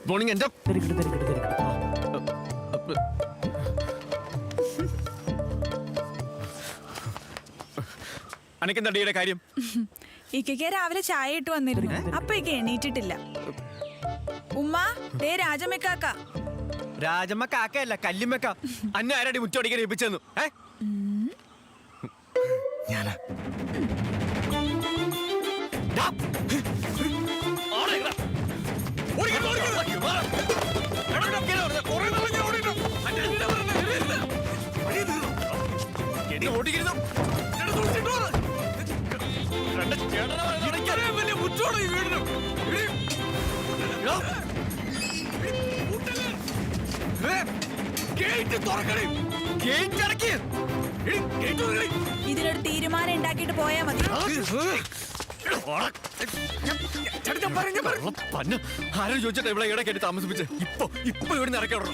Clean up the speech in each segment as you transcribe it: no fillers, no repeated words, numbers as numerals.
Morning എന്റെ അനക്കെന്താ ഡീയുടെ കാര്യം? ഇക്കയ്ക്ക് രാവിലെ ചായ ഇട്ട് വന്നിരുന്നു. അപ്പൊ ഇക്ക എണീറ്റിട്ടില്ല. ഉമ്മ ദേ രാജമ്മക്കാക്ക. രാജമ്മ കാക്കയല്ല കല്ലിമ്മക്ക. അന്ന ആരടി മുറ്റോടിക്കാൻ ഏൽപ്പിച്ചെന്നു? ഞാനാ ഇതിനൊരു തീരുമാനം ഉണ്ടാക്കിയിട്ട് പോയാ മതി. ആരും ചോദിച്ചിട്ട് ഇവിടെ ഇവിടെ കേട്ട് താമസിപ്പിച്ച് ഇപ്പൊ ഇവിടെ ഇറക്കണം.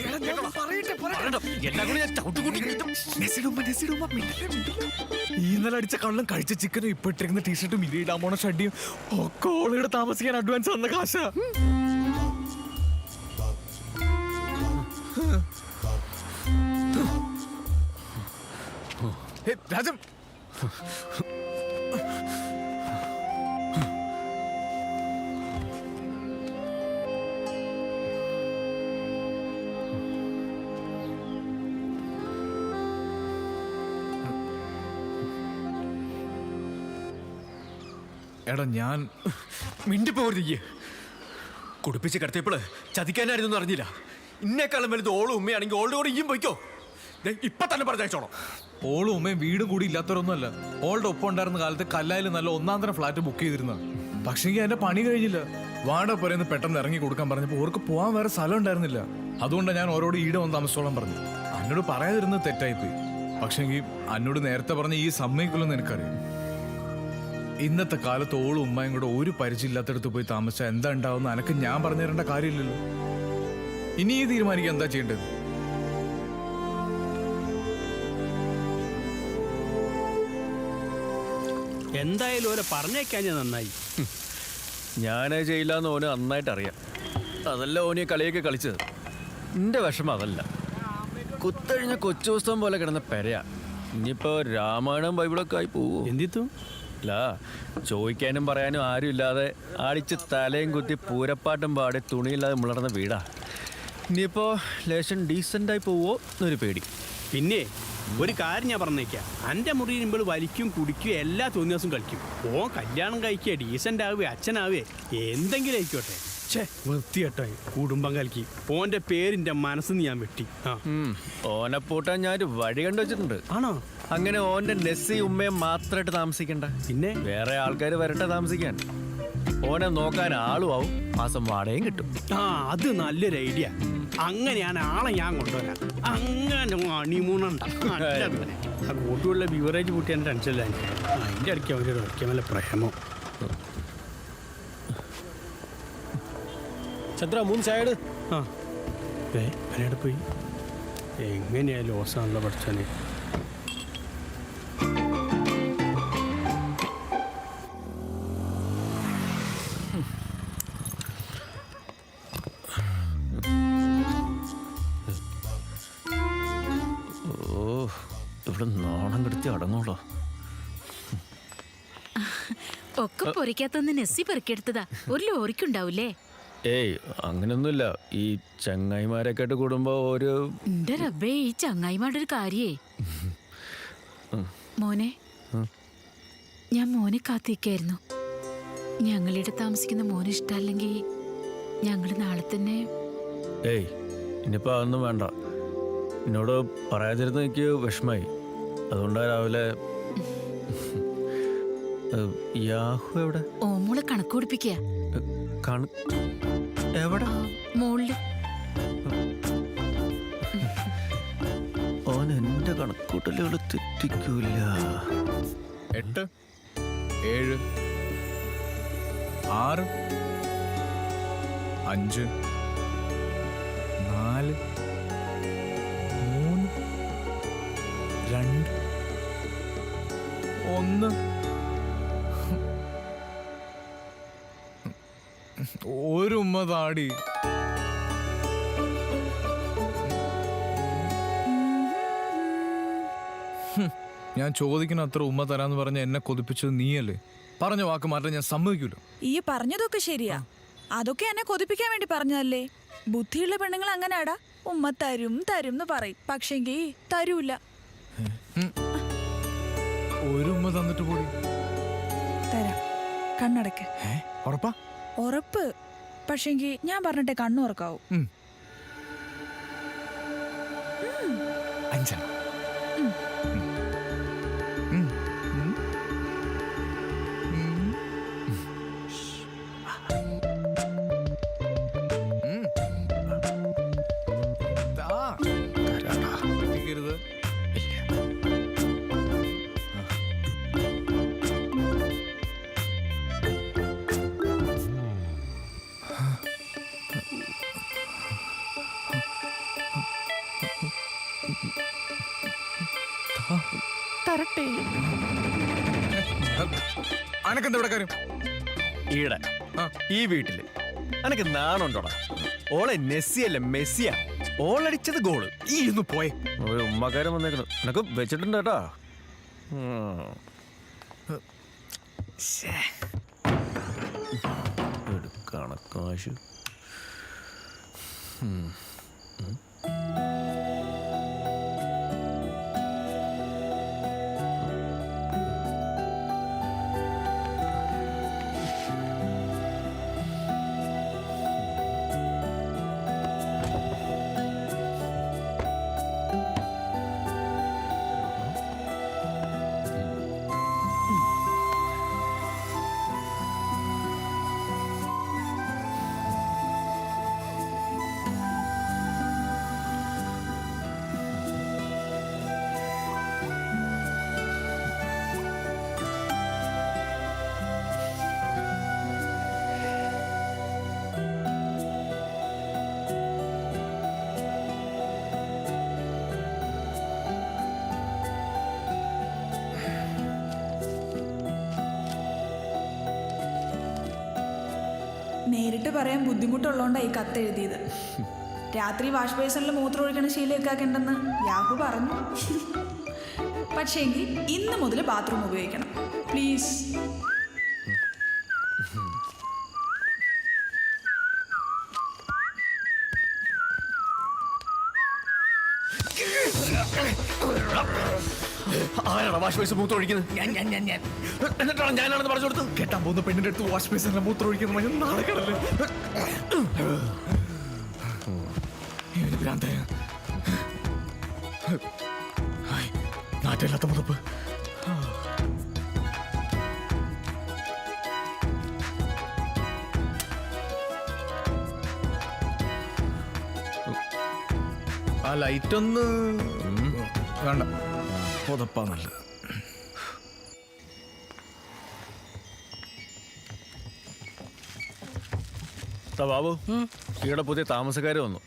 ഇന്നലെ അടിച്ച കള്ളം കഴിച്ച ചിക്കനും ഇപ്പൊ ഇട്ടിരിക്കുന്ന ടീഷർട്ടും ഇരിയിടാൻ പോണ ഷഡിയും ഒക്കെ ഓളിവിടെ താമസിക്കാൻ അഡ്വാൻസ് വന്ന കാശ. രാജം എടാ ഞാൻ മിണ്ടിപ്പോരുത്. കുടിപ്പിച്ച് കിടത്തിയപ്പോള് ചതിക്കാനായിരുന്നു അറിഞ്ഞില്ല. ഇന്നേക്കാളും വലുത് ഓളും ഉമ്മയാണെങ്കിൽ ഓളുടെ കൂടെ ഇയും പോയിക്കോ. ഇപ്പൊ തന്നെ പറഞ്ഞോളാം. ഓളും ഉമ്മയും വീടും കൂടി ഇല്ലാത്തവരൊന്നുമല്ല. ഓളുടെ ഒപ്പം ഉണ്ടായിരുന്ന കാലത്ത് കല്ലായിൽ നല്ല ഒന്നാന്തരം ഫ്ലാറ്റ് ബുക്ക് ചെയ്തിരുന്ന. പക്ഷെങ്കിൽ എന്റെ പണി കഴിഞ്ഞില്ല. വാടക പറയുന്നത് പെട്ടെന്ന് ഇറങ്ങി കൊടുക്കാൻ പറഞ്ഞപ്പോൾ ഓർക്ക് പോകാൻ വേറെ സ്ഥലം ഉണ്ടായിരുന്നില്ല. അതുകൊണ്ടാണ് ഞാൻ ഓരോട് ഈടെ വന്ന് താമസിച്ചോളാൻ പറഞ്ഞു. എന്നോട് പറയാതിരുന്നത് തെറ്റായിപ്പോയി. പക്ഷെങ്കിൽ എന്നോട് നേരത്തെ പറഞ്ഞ ഈ സമ്മതിക്കുള്ളൂ എനിക്കറിയാം. ഇന്നത്തെ കാലത്ത് ഓളും ഉമ്മയും കൂടെ ഒരു പരിചയമില്ലാത്തടത്ത് പോയി താമസിച്ചാൽ എന്താ ഉണ്ടാവുന്ന എനക്ക് ഞാൻ പറഞ്ഞു തരേണ്ട കാര്യമില്ലല്ലോ. ഇനി ഈ തീരുമാനിക്കാൻ എന്താ ചെയ്യേണ്ടത്? എന്തായാലും ഓരോ പറഞ്ഞേക്കാൻ നന്നായി. ഞാനേ ചെയ്യില്ലാന്ന് ഓന് നന്നായിട്ട് അറിയാം. അതല്ല ഓന് കളിയൊക്കെ കളിച്ചത്. എന്റെ വിഷമം അതല്ല. കുത്തഴിഞ്ഞ കൊച്ചു പുസ്തകം പോലെ കിടന്ന പെരയാ. ഇനിയിപ്പോ രാമായണം ബൈബിളൊക്കെ ആയി പോവോ? എന്തിത്തു അല്ല, ചോദിക്കാനും പറയാനും ആരും ഇല്ലാതെ അടിച്ച് തലയും കുത്തി പൂരപ്പാട്ടും പാടി തുണിയില്ലാതെ മുളർന്ന വീടാ. ഇനിയിപ്പോ ലേശം ഡീസൻ്റായി പോവോ എന്നൊരു പേടി. പിന്നെ ഒരു കാര്യം ഞാൻ പറഞ്ഞേക്കാം, എൻ്റെ മുറിയിൽ ഇപ്പോൾ വലിക്കും കുടിക്കും എല്ലാ തോന്നിയ ദിവസം കളിക്കും. ഓ കല്യാണം കഴിക്കുക, ഡീസൻ്റ് ആവുക, അച്ഛനാവേ, എന്തെങ്കിലും ആയിക്കോട്ടെ. ഛേ വൃത്തികെട്ടായി കുടുംബം കലക്കി. ഓൻ്റെ പേരിൻ്റെ മനസ്സിന്ന് ഞാൻ വെട്ടി. ഓനെ പൂട്ടാൻ ഞാനൊരു വഴി കണ്ടു വെച്ചിട്ടുണ്ട്. ആണോ? അങ്ങനെ ഓൻ്റെ നെസ്സി ഉമ്മയും മാത്രമായിട്ട് താമസിക്കണ്ട. പിന്നെ വേറെ ആൾക്കാർ വരട്ടെ താമസിക്കാൻ. ഓനെ നോക്കാൻ ആളും ആവും, മാസം വാടകയും കിട്ടും. അത് നല്ലൊരു ഐഡിയ. അങ്ങനെയാണ് ആളെ ഞാൻ കൊണ്ടുവരാം. അങ്ങനെ ഹണിമൂണുണ്ട. ആ കൂട്ടുള്ള ബിവറേജ് കൂട്ടി എൻ്റെ ടെൻഷനില്ല. അതിൻ്റെ ഇടയ്ക്ക് അവൻ്റെ ഒരിക്കൽ നല്ല പ്രേമോ. ചന്ദ്ര 3 സൈഡ്. അവനവിടെ പോയി എങ്ങനെയാ ലോസാണല്ലോ പഠിച്ചാൽ. ഇവിടെ നാണം കെടുത്തി അടങ്ങോളോ. ഒക്കെ പൊറിക്കാത്തൊന്ന് നെസ്സി പെറുക്കിയെടുത്തതാ. ഒരു ലോറിക്കുണ്ടാവൂലേ? ഏയ് അങ്ങനൊന്നുമില്ല. ഈ ചങ്ങായിമാരൊക്കെ ആയിട്ട് കൂടുമ്പോ ഒരു എന്റെ റബ്ബേ, ഈ ചങ്ങായിമാരുടെ ഒരു കാര്യേ. മോനെ, ഞാൻ മോനെ കാത്തിരിക്കായിരുന്നു. ഞങ്ങളിവിടെ താമസിക്കുന്ന മോന് ഇഷ്ടമല്ലെങ്കിൽ ഞങ്ങള് നാളെ തന്നെ. ഏയ് ഇനിയിപ്പോ അതൊന്നും വേണ്ട. എന്നോട് പറയാതിരുന്ന എനിക്ക് വിഷമായി. അതുകൊണ്ടാ രാവിലെ. യാഹു എവിടെ? ഓമോളെ കണക്ക് കൊടുപ്പിക്കുക. എവിടെ? മോളില്. ഓൻ എന്റെ കണക്കൂട്ടലുകൾ തെറ്റിക്കൂല. 8 7 6 5 4 3 2 1. ഒരു ഉമ്മ താടി. ഞാൻ ചോദിക്കുന്ന അത്ര ഉമ്മ തരാന്ന് പറഞ്ഞ എന്നെ കൊതിപ്പിച്ചത് നീയല്ലേ? പറഞ്ഞ വാക്ക് മാറ്റാൻ ഞാൻ സമ്മതിക്കൂല. ഈ പറഞ്ഞതൊക്കെ ശരിയാ, അതൊക്കെ എന്നെ കൊതിപ്പിക്കാൻ വേണ്ടി പറഞ്ഞതല്ലേ. ബുദ്ധിയുള്ള പെണ്ണുങ്ങൾ അങ്ങനാടാ, ഉമ്മ തരും തരും എന്ന് പറയും, പക്ഷെങ്കി തരൂല. ഒരു ഉമ്മ തന്നിട്ട് പോയി. തരാം, കണ്ണടക്ക്. ഉറപ്പാ? ഉറപ്പ്. പക്ഷെങ്കി ഞാൻ പറഞ്ഞിട്ടേ കണ്ണുറക്കാവൂ. അഞ്ചെണ്ണം. തരട്ടെ. അനക്കെന്താ ഇവിടെ കാര്യം? ഈടെ ഈ വീട്ടില് അനക്ക് നാണുണ്ടോടാ? ഓളെ നെസ്സിയല്ല മെസ്സിയാ. ഓളടിച്ചത് ഗോള്. ഈ ഒന്ന് പോയെ. ഒരു ഉമ്മക്കാരൻ വന്നേക്കുന്നു, എനക്ക് വെച്ചിട്ടുണ്ട് കേട്ടാ. കണക്കാശ്. നേരിട്ട് പറയാൻ ബുദ്ധിമുട്ടുള്ളതുകൊണ്ടാണ് ഈ കത്ത് എഴുതിയത്. രാത്രി വാഷ് ബേസിനിൽ മൂത്രം ഒഴിക്കണ ശീലമൊക്കെ ഉണ്ടെന്ന് യാഹു പറഞ്ഞു. പക്ഷേങ്കിൽ ഇന്ന് മുതൽ ബാത്റൂം ഉപയോഗിക്കണം പ്ലീസ്. ആരാണ് വാഷ് ബേസ് മൂത്രം ഒഴിക്കുന്നത്? എന്നിട്ടാണ് ഞാനാണെന്ന് പറഞ്ഞു കൊടുത്തത്. കെട്ടാൻ പോകുന്ന പെണ്ണിന്റെ അടുത്ത് വാഷ് ബേസിന്റെ മൂത്രം ഒഴിക്കുന്ന നാളെ കിടല്ലേ. നാട്ടില്ലാത്ത മുതപ്പ്. ആ ലൈറ്റ് ഒന്ന് വേണ്ട, പുതപ്പാ നല്ലത്. ബാബു, ഈടെ പുതിയ താമസക്കാര് വന്നു.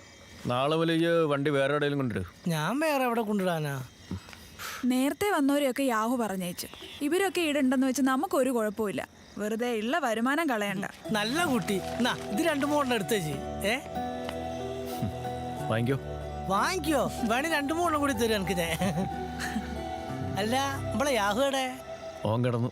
നാളെ മുതൽ ഈ വണ്ടി വേറെ എവിടെയെങ്കിലും കൊണ്ടിടും. ഞാൻ വേറെ എവിടെ കൊണ്ടുവിടാനാ? നേരത്തെ വന്നവരെയൊക്കെ യാഹു പറഞ്ഞേച്ച്. ഇവരൊക്കെ ഇടുണ്ടെന്ന് വെച്ച് നമുക്കൊരു കുഴപ്പമില്ല. വെറുതെ ഉള്ള വരുമാനം കളയണ്ട. നല്ല കുട്ടി. എന്നാ ഇത് 2-3 എടുത്തേച്ച്. വാങ്ങിക്കോ. വാങ്ങിക്കോ, വേണേ 2-3 കൂടി തരും എനിക്ക്. അല്ല നമ്മളെ യാഹുടെ ഓൻ കിടന്നു.